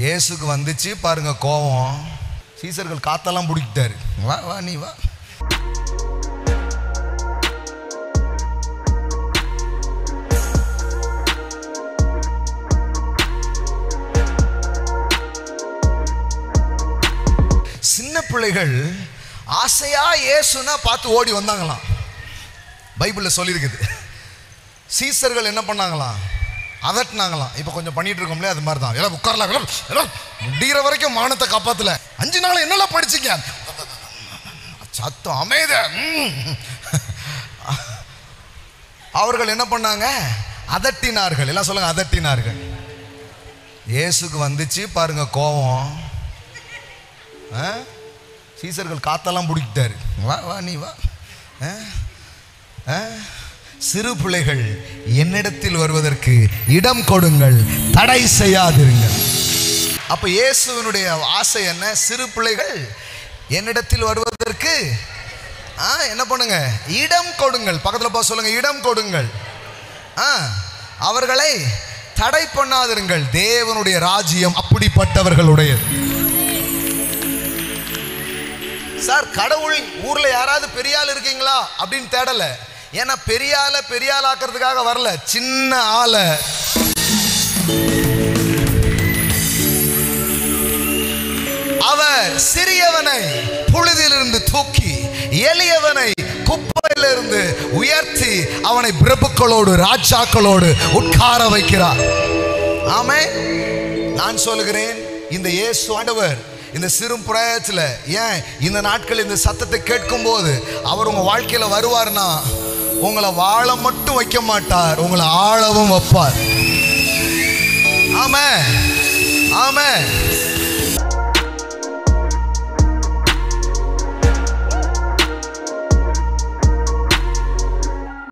இயேசுக்கு வந்துச்சு பாருங்க கோபம். சீசர்கள் காத்தெல்லாம் பிடிக்கிட்டாரு. வா வா நீ வா. சின்ன பிள்ளைகள் ஆசையா இயேசுனா பார்த்து ஓடி வந்தாங்களாம். பைபிள்ல சொல்லியிருக்குது. சீசர்கள் என்ன பண்ணாங்களாம்? அதட்டினாங்களாம். இப்போ கொஞ்சம் பண்ணிட்டு இருக்கோம்ல, அது மாதிரி தான். எல்லாம் உட்காரலாம், எல்லாம் முடிகிற வரைக்கும் மானத்தை காப்பாத்தல. 5 நாள் என்னெல்லாம் படிச்சிங்க? சத்தம் அமைத. அவர்கள் என்ன பண்ணாங்க? அதட்டினார்கள். எல்லாம் சொல்லுங்க, அதட்டினார்கள். இயேசுக்கு வந்துச்சு பாருங்க கோபம். சீசர்கள் காத்தெல்லாம் பிடிக்கிட்டாரு. வா வா நீ வா. சிறு பிள்ளைகள் என்னிடத்தில் வருவதற்கு இடம் கொடுங்கள், தடை செய்யாதிருங்கள். அப்ப இயேசுவினுடைய ஆசை என்ன? சிறு பிள்ளைகள் என்னிடத்தில் வருவதற்கு என்ன பண்ணுங்க? இடம் கொடுங்கள். பக்கத்துல போய் சொல்லுங்க, இடம் கொடுங்கள். அவர்களை தடை பண்ணாதிருங்கள். தேவனுடைய ராஜ்யம் அப்படிப்பட்டவர்களுடையது. சார், கடவுள் ஊர்ல யாராவது பெரிய ஆள் இருக்கீங்களா அப்படின்னு தேடல. ஏன்னா பெரிய ஆள் ஆக்கிறதுக்காக வரல. சின்ன ஆள அவர் சிறியவனை புழுதியிலிருந்து தூக்கி எளியவனை குப்பையிலிருந்து உயர்த்தி அவனை பிரபுக்களோடு ராஜாக்களோடு உட்கார வைக்கிறார். ஆமென். நான் சொல்லுகிறேன், இந்த இயேசு ஆண்டவர் இந்த சிறு பிராயத்தில், ஏன் இந்த நாட்கள் இந்த சத்தத்தை கேட்கும் போது அவர் உங்க வாழ்க்கையில வருவார்னா, உங்களை வாழ மட்டும் வைக்க மாட்டார், உங்களை ஆளவும் வைப்பார். ஆமென், ஆமென்.